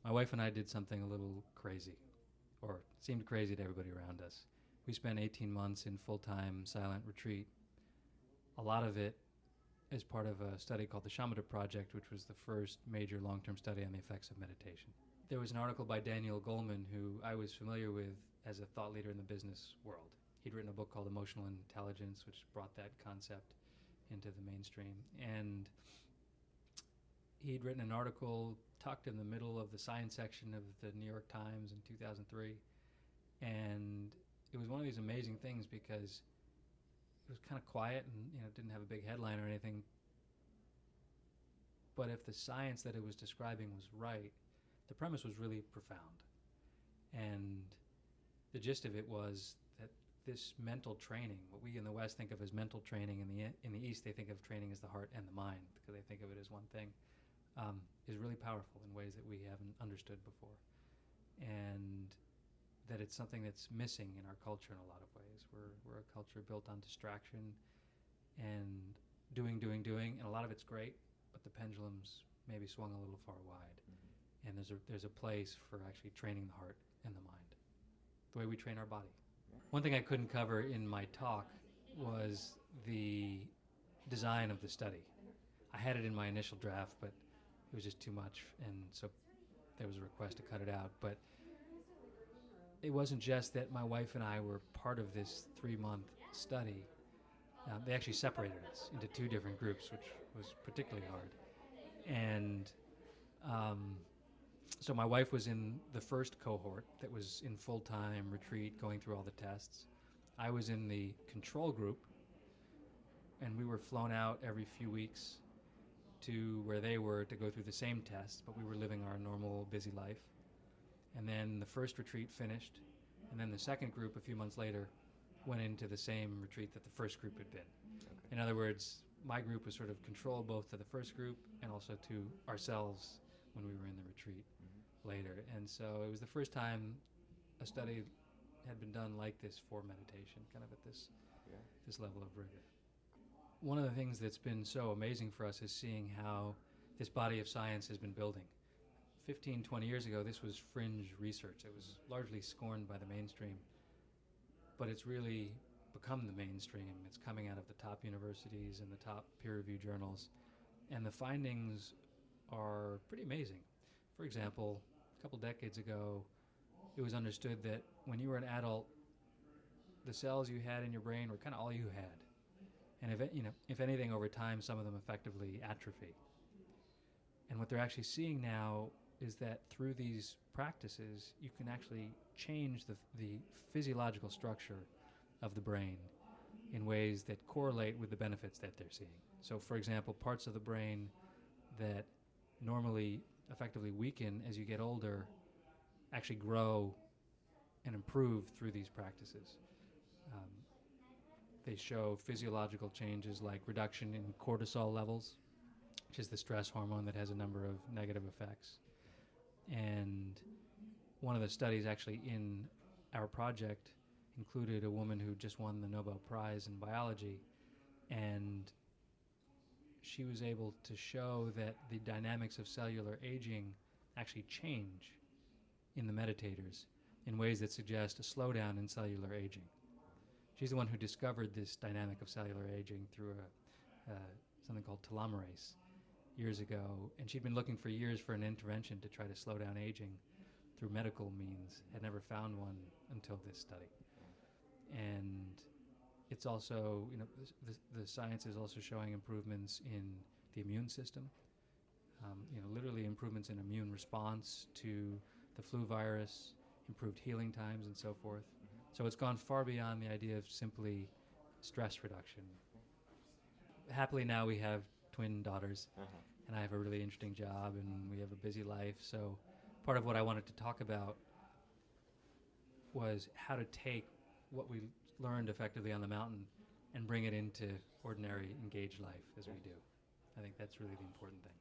My wife and I did something a little crazy, or seemed crazy to everybody around us. We spent 18 months in full-time silent retreat. A lot of it as part of a study called the Shamatha Project, which was the first major long-term study on the effects of meditation. There was an article by Daniel Goleman, who I was familiar with as a thought leader in the business world. He'd written a book called Emotional Intelligence, which brought that concept into the mainstream. And he'd written an article tucked in the middle of the science section of the New York Times in 2003. And it was one of these amazing things because it was kind of quiet and didn't have a big headline or anything. But if the science that it was describing was right, the premise was really profound. And the gist of it was that this mental training, what we in the West think of as mental training, in the East they think of training as the heart and the mind, because they think of it as one thing, is really powerful in ways that we haven't understood before. And that it's something that's missing in our culture in a lot of ways. We're a culture built on distraction and doing, and a lot of it's great, but the pendulum's maybe swung a little far wide. Mm-hmm. And there's a place for actually training the heart and the mind, the way we train our body. Yeah. One thing I couldn't cover in my talk was the design of the study. I had it in my initial draft, but it was just too much, and so there was a request to cut it out. But it wasn't just that my wife and I were part of this 3-month study. They actually separated us into 2 different groups, which was particularly hard. And so my wife was in the first cohort that was in full-time retreat, going through all the tests. I was in the control group, and we were flown out every few weeks to where they were to go through the same tests, but we were living our normal, busy life. And then the first retreat finished, and then the second group, a few months later, went into the same retreat that the first group had been. Okay. In other words, my group was sort of controlled both to the first group and also to ourselves when we were in the retreat later. And so it was the first time a study had been done like this for meditation, kind of at this level of rigor. One of the things that's been so amazing for us is seeing how this body of science has been building. 15, 20 years ago, this was fringe research. It was largely scorned by the mainstream, but it's really become the mainstream. It's coming out of the top universities and the top peer-reviewed journals, and the findings are pretty amazing. For example, a couple decades ago, it was understood that when you were an adult, the cells you had in your brain were kind of all you had. And if anything, over time, some of them effectively atrophy. And what they're actually seeing now is that through these practices, you can actually change the physiological structure of the brain in ways that correlate with the benefits that they're seeing. So, for example, parts of the brain that normally effectively weaken as you get older actually grow and improve through these practices. They show physiological changes like reduction in cortisol levels, which is the stress hormone that has a number of negative effects. And one of the studies actually in our project included a woman who just won the Nobel Prize in biology, and she was able to show that the dynamics of cellular aging actually change in the meditators in ways that suggest a slowdown in cellular aging. She's the one who discovered this dynamic of cellular aging through something called telomerase years ago, and she'd been looking for years for an intervention to try to slow down aging through medical means, had never found one until this study. And it's also, the science is also showing improvements in the immune system, literally improvements in immune response to the flu virus, improved healing times, and so forth. Mm-hmm. So it's gone far beyond the idea of simply stress reduction. Happily now we have twin daughters, and I have a really interesting job, and we have a busy life. So part of what I wanted to talk about was how to take what we learned effectively on the mountain and bring it into ordinary, engaged life as we do. I think that's really the important thing.